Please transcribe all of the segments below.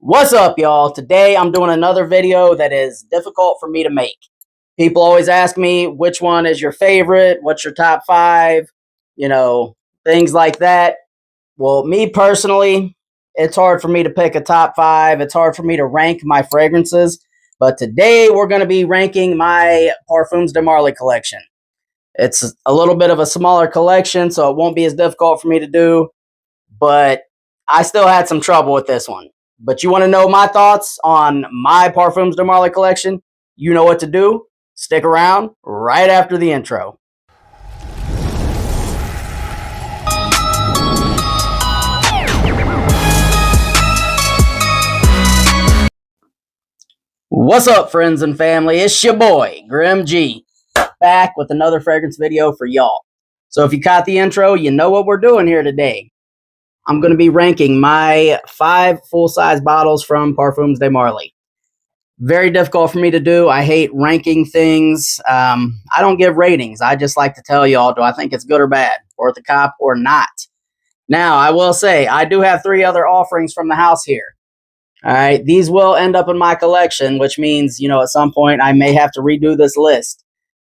What's up, y'all? Today I'm doing another video that is difficult for me to make. People always ask me, which one is your favorite? What's your top five? Things like that. Well, me personally, it's hard for me to pick a top five. It's hard for me to rank my fragrances. But today we're going to be ranking my Parfums collection. It's a little bit of a smaller collection, so it won't be as difficult for me to do. But I still had some trouble with this one. But you want to know my thoughts on my Parfums collection? You know what to do. Stick around right after the intro. What's up, friends and family? It's your boy, Grim G, back with another fragrance video for y'all. So if you caught the intro, you know what we're doing here today. I'm going to be ranking my 5 full-size bottles from Parfums de Marly. Very difficult for me to do. I hate ranking things. I don't give ratings. I just like to tell y'all, do I think it's good or bad, worth a cop or not? Now, I will say, I do have 3 other offerings from the house here. All right, these will end up in my collection, which means, at some point I may have to redo this list.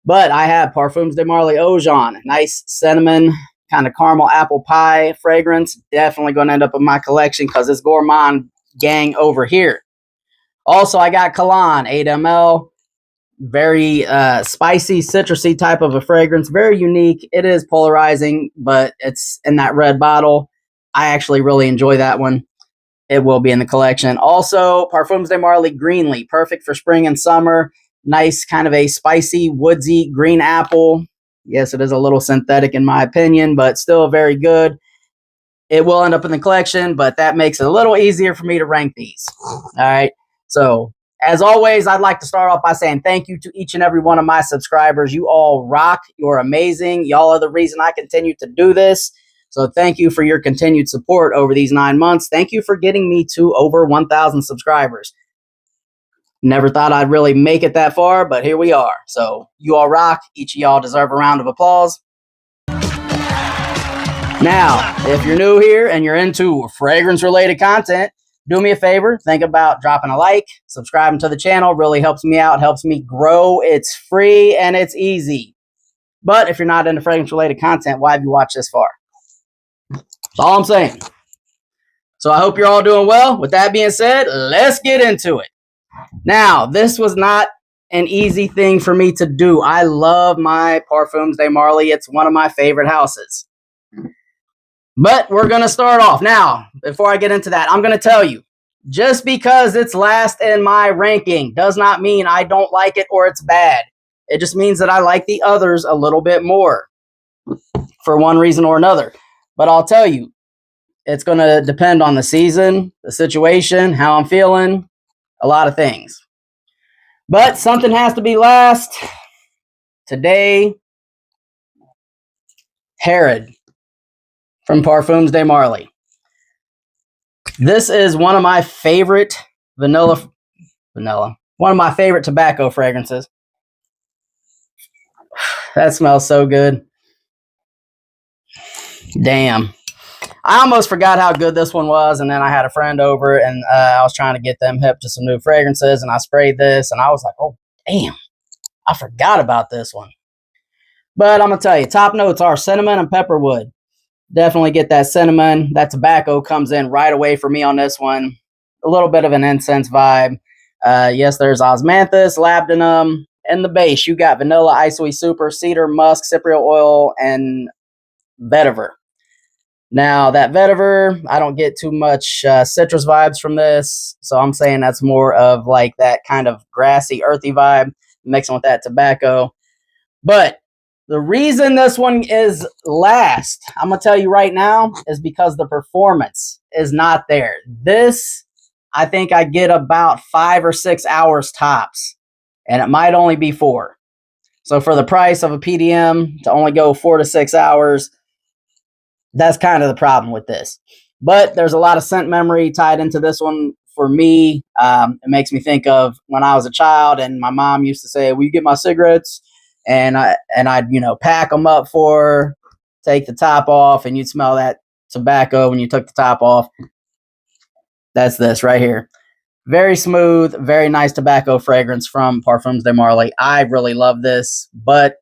But I have Parfums de Marly Ojon, nice cinnamon, kind of caramel apple pie fragrance. Definitely going to end up in my collection because it's gourmand gang over here. Also, I got Kalan 8 ml. Very spicy, citrusy type of a fragrance. Very unique. It is polarizing, but it's in that red bottle. I actually really enjoy that one. It will be in the collection. Also, Parfums de Marly Greenly. Perfect for spring and summer. Nice kind of a spicy, woodsy green apple. Yes, it is a little synthetic in my opinion, but still very good. It will end up in the collection, but that makes it a little easier for me to rank these. All right. So, as always, I'd like to start off by saying thank you to each and every one of my subscribers. You all rock. You're amazing. Y'all are the reason I continue to do this. So, thank you for your continued support over these 9 months. Thank you for getting me to over 1,000 subscribers. Never thought I'd really make it that far, but here we are. So you all rock. Each of y'all deserve a round of applause. Now, if you're new here and you're into fragrance-related content, do me a favor. Think about dropping a like, subscribing to the channel. Really helps me out, helps me grow. It's free and it's easy. But if you're not into fragrance-related content, why have you watched this far? That's all I'm saying. So I hope you're all doing well. With that being said, let's get into it. Now, this was not an easy thing for me to do. I love my Parfums de Marly. It's one of my favorite houses. But we're going to start off. Now, before I get into that, I'm going to tell you, just because it's last in my ranking does not mean I don't like it or it's bad. It just means that I like the others a little bit more for one reason or another. But I'll tell you, it's going to depend on the season, the situation, how I'm feeling. A lot of things. But something has to be last. Today, Herod from Parfums de Marly. This is one of my favorite one of my favorite tobacco fragrances. That smells so good. Damn. I almost forgot how good this one was, and then I had a friend over, and I was trying to get them hip to some new fragrances, and I sprayed this, and I was like, oh, damn, I forgot about this one. But I'm going to tell you, top notes are cinnamon and pepperwood. Definitely get that cinnamon. That tobacco comes in right away for me on this one. A little bit of an incense vibe. Yes, there's osmanthus, labdanum. In the base, you got vanilla, isoe super, cedar, musk, cypriol oil, and vetiver. Now, that vetiver, I don't get too much citrus vibes from this, so I'm saying that's more of like that kind of grassy, earthy vibe, mixing with that tobacco. But the reason this one is last, I'm going to tell you right now, is because the performance is not there. This, I think I get about 5 or 6 hours tops, and it might only be 4. So for the price of a PDM, to only go 4 to 6 hours, that's kind of the problem with this. But there's a lot of scent memory tied into this one for me. It makes me think of when I was a child and my mom used to say, will you get my cigarettes? And I'd, pack them up for her, take the top off, and you'd smell that tobacco when you took the top off. That's this right here. Very smooth, very nice tobacco fragrance from Parfums de Marly. I really love this, but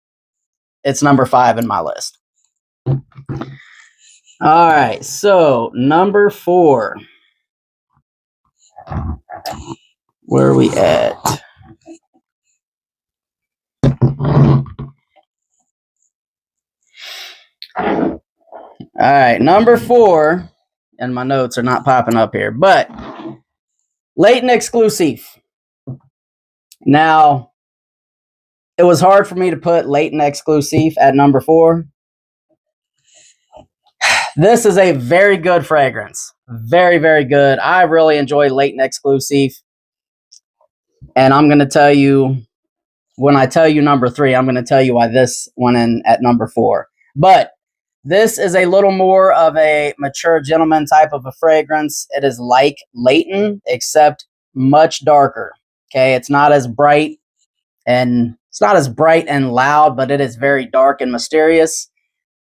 it's number 5 in my list. All right, so number 4. Where are we at? All right, number 4, and my notes are not popping up here, but Leighton Exclusive. Now, it was hard for me to put Leighton Exclusive at number 4. This is a very good fragrance. Very, very good. I really enjoy Leighton Exclusive. And I'm going to tell you, when I tell you number 3, I'm going to tell you why this went in at number 4. But this is a little more of a mature gentleman type of a fragrance. It is like Leighton, except much darker. Okay, it's not as bright and loud, but it is very dark and mysterious.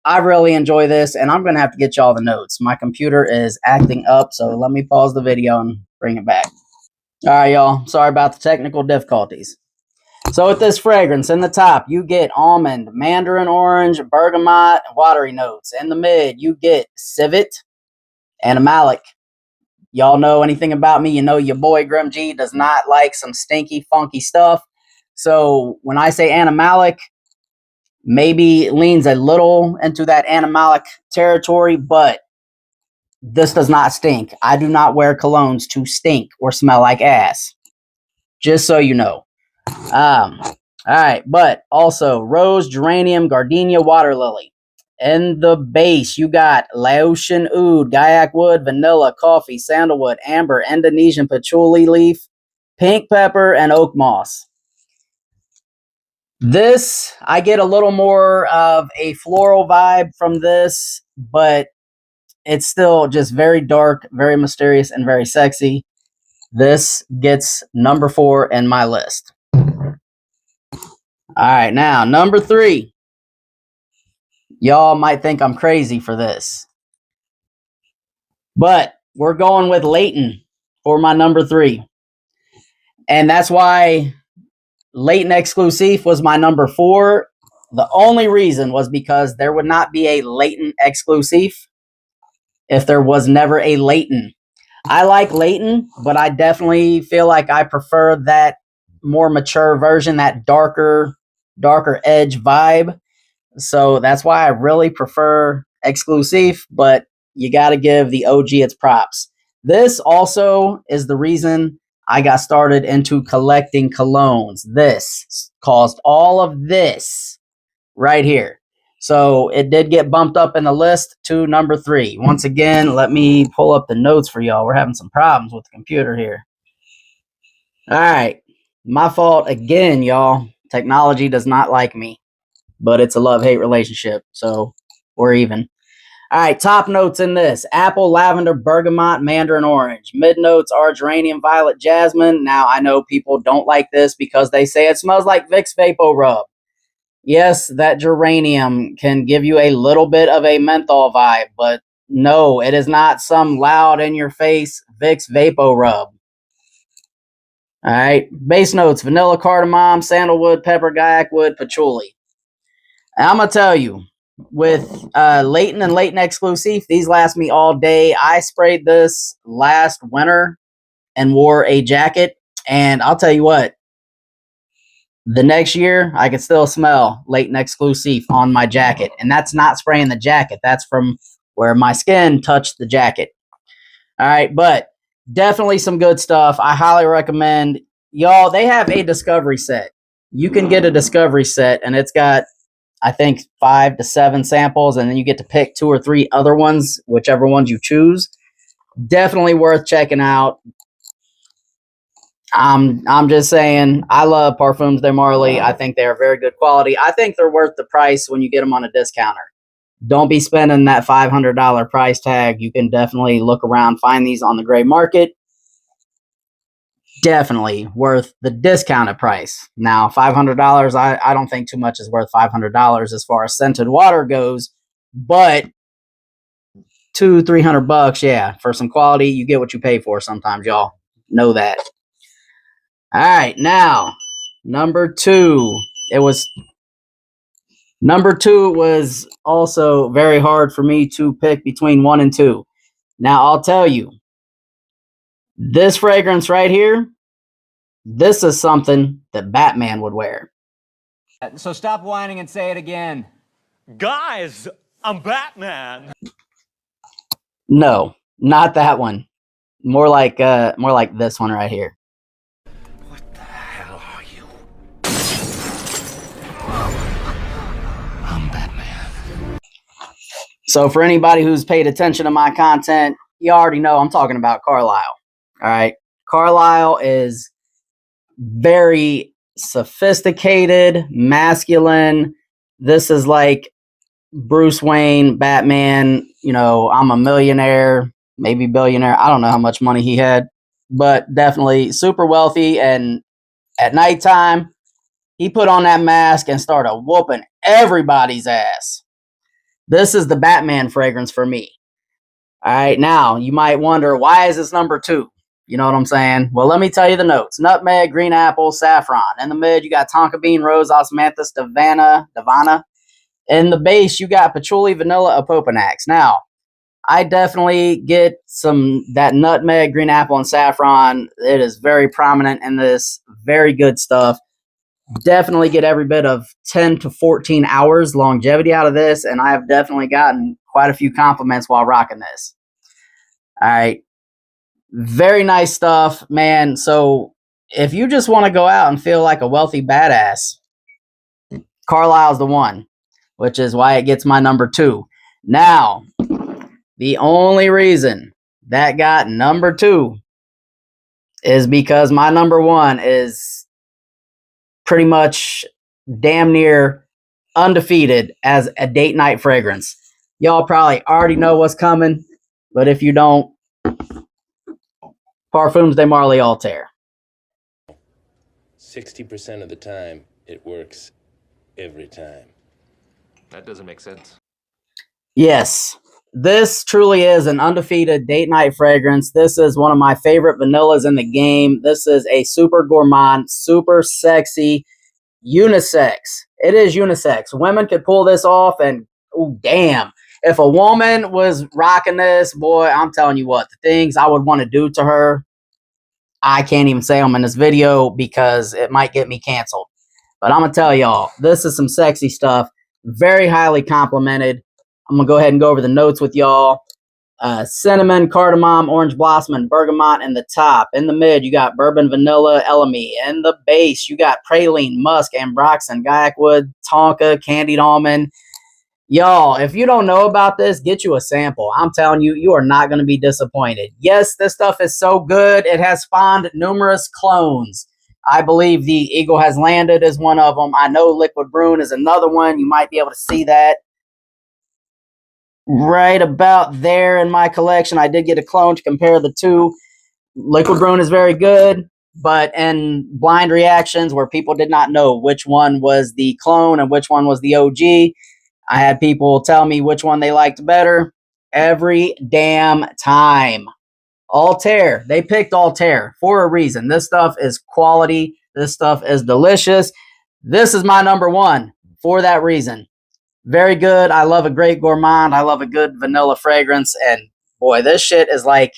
I really enjoy this, and I'm going to have to get y'all the notes. My computer is acting up, so let me pause the video and bring it back. All right, y'all. Sorry about the technical difficulties. So with this fragrance, in the top, you get almond, mandarin orange, bergamot, watery notes. In the mid, you get civet and animalic. Y'all know anything about me, you know your boy Grim G does not like some stinky, funky stuff. So when I say animalic, maybe leans a little into that animalic territory, but this does not stink. I do not wear colognes to stink or smell like ass. Just so you know. All right, but also rose, geranium, gardenia, water lily. In the base, you got Laotian oud, gaiac wood, vanilla, coffee, sandalwood, amber, Indonesian patchouli leaf, pink pepper, and oak moss. This, I get a little more of a floral vibe from this, but it's still just very dark, very mysterious, and very sexy. This gets number 4 in my list. All right, now, number 3. Y'all might think I'm crazy for this, but we're going with Leighton for my number 3. And that's why Leighton Exclusive was my number 4. The only reason was because there would not be a Leighton Exclusive if there was never a Leighton. I like Leighton, but I definitely feel like I prefer that more mature version, that darker edge vibe. So that's why I really prefer Exclusive, but you got to give the OG its props. This also is the reason I got started into collecting colognes. This caused all of this right here. So it did get bumped up in the list to number 3. Once again, let me pull up the notes for y'all. We're having some problems with the computer here. All right. My fault again, y'all. Technology does not like me, but it's a love-hate relationship, so we're even. All right, top notes in this. Apple, lavender, bergamot, mandarin orange. Mid notes are geranium, violet, jasmine. Now, I know people don't like this because they say it smells like Vicks Vapo Rub. Yes, that geranium can give you a little bit of a menthol vibe, but no, it is not some loud in-your-face Vicks Vapo Rub. All right, base notes, vanilla, cardamom, sandalwood, pepper, gaiac wood, patchouli. And I'm going to tell you, with Leighton and Leighton Exclusive, these last me all day. I sprayed this last winter and wore a jacket, and I'll tell you what, the next year, I could still smell Leighton Exclusive on my jacket. And that's not spraying the jacket. That's from where my skin touched the jacket. All right, but definitely some good stuff. I highly recommend. Y'all, they have a discovery set. You can get a discovery set, and it's got, I think, 5 to 7 samples, and then you get to pick 2 or 3 other ones, whichever ones you choose. Definitely worth checking out. I'm just saying, I love Parfums de Marly. I think they are very good quality. I think they're worth the price when you get them on a discounter. Don't be spending that $500 price tag. You can definitely look around, find these on the gray market. Definitely worth the discounted price. Now, $500, I don't think too much is worth $500 as far as scented water goes, but $200-300, yeah, for some quality, you get what you pay for sometimes, y'all. Know that. All right, now number two. Number two was also very hard for me to pick between 1 and 2. Now I'll tell you, this fragrance right here, this is something that Batman would wear. So stop whining and say it again. Guys, I'm Batman. No, not that one. More like this one right here. What the hell are you? I'm Batman. So for anybody who's paid attention to my content, you already know I'm talking about Carlisle. All right. Carlisle is very sophisticated, masculine. This is like Bruce Wayne, Batman. You know, I'm a millionaire, maybe billionaire. I don't know how much money he had, but definitely super wealthy. And at nighttime, he put on that mask and started whooping everybody's ass. This is the Batman fragrance for me. All right, now you might wonder, why is this number 2? You know what I'm saying? Well, let me tell you the notes. Nutmeg, green apple, saffron. In the mid, you got tonka bean, rose, osmanthus, davana. In the base, you got patchouli, vanilla, opopanax. Now, I definitely get that nutmeg, green apple, and saffron. It is very prominent in this. Very good stuff. Definitely get every bit of 10 to 14 hours longevity out of this, and I have definitely gotten quite a few compliments while rocking this. All right. Very nice stuff, man. So if you just want to go out and feel like a wealthy badass, Carlisle's the one, which is why it gets my number 2. Now, the only reason that got number 2 is because my number 1 is pretty much damn near undefeated as a date night fragrance. Y'all probably already know what's coming, but if you don't, Parfums demarly Altair. 60% of the time, it works every time. That doesn't make sense. Yes, this truly is an undefeated date night fragrance. This is one of my favorite vanillas in the game. This is a super gourmand, super sexy, unisex. It is unisex. Women could pull this off, and oh damn, if a woman was rocking this, boy, I'm telling you what, the things I would want to do to her, I can't even say them in this video because it might get me canceled. But I'm going to tell y'all, this is some sexy stuff. Very highly complimented. I'm going to go ahead and go over the notes with y'all. Cinnamon, cardamom, orange blossom, and bergamot in the top. In the mid, you got bourbon, vanilla, elemi. In the base, you got praline, musk, ambroxan, guyakwood, tonka, candied almond. Y'all, if you don't know about this, get you a sample. I'm telling you, you are not going to be disappointed. Yes, this stuff is so good. It has spawned numerous clones. I believe the Eagle Has Landed is one of them. I know Liquid Brune is another one. You might be able to see that right about there in my collection. I did get a clone to compare the two. Liquid Brune is very good, but in blind reactions where people did not know which one was the clone and which one was the OG, I had people tell me which one they liked better every damn time. Altair. They picked Altair for a reason. This stuff is quality. This stuff is delicious. This is my number 1 for that reason. Very good. I love a great gourmand. I love a good vanilla fragrance. And boy, this shit is like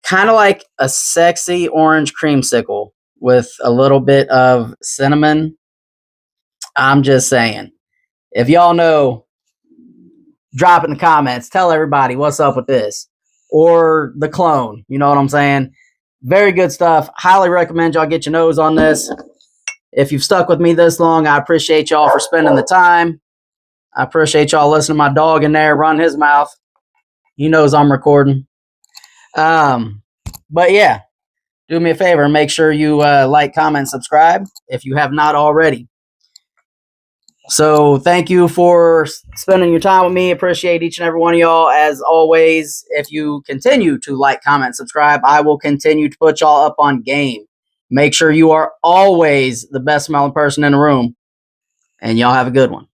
kind of like a sexy orange creamsicle with a little bit of cinnamon. I'm just saying. If y'all know, drop in the comments. Tell everybody what's up with this. Or the clone. You know what I'm saying? Very good stuff. Highly recommend y'all get your nose on this. If you've stuck with me this long, I appreciate y'all for spending the time. I appreciate y'all listening to my dog in there run his mouth. He knows I'm recording. But yeah, do me a favor and make sure you like, comment, subscribe if you have not already. So thank you for spending your time with me. Appreciate each and every one of y'all. As always, if you continue to like, comment, subscribe, I will continue to put y'all up on game. Make sure you are always the best smelling person in the room. And y'all have a good one.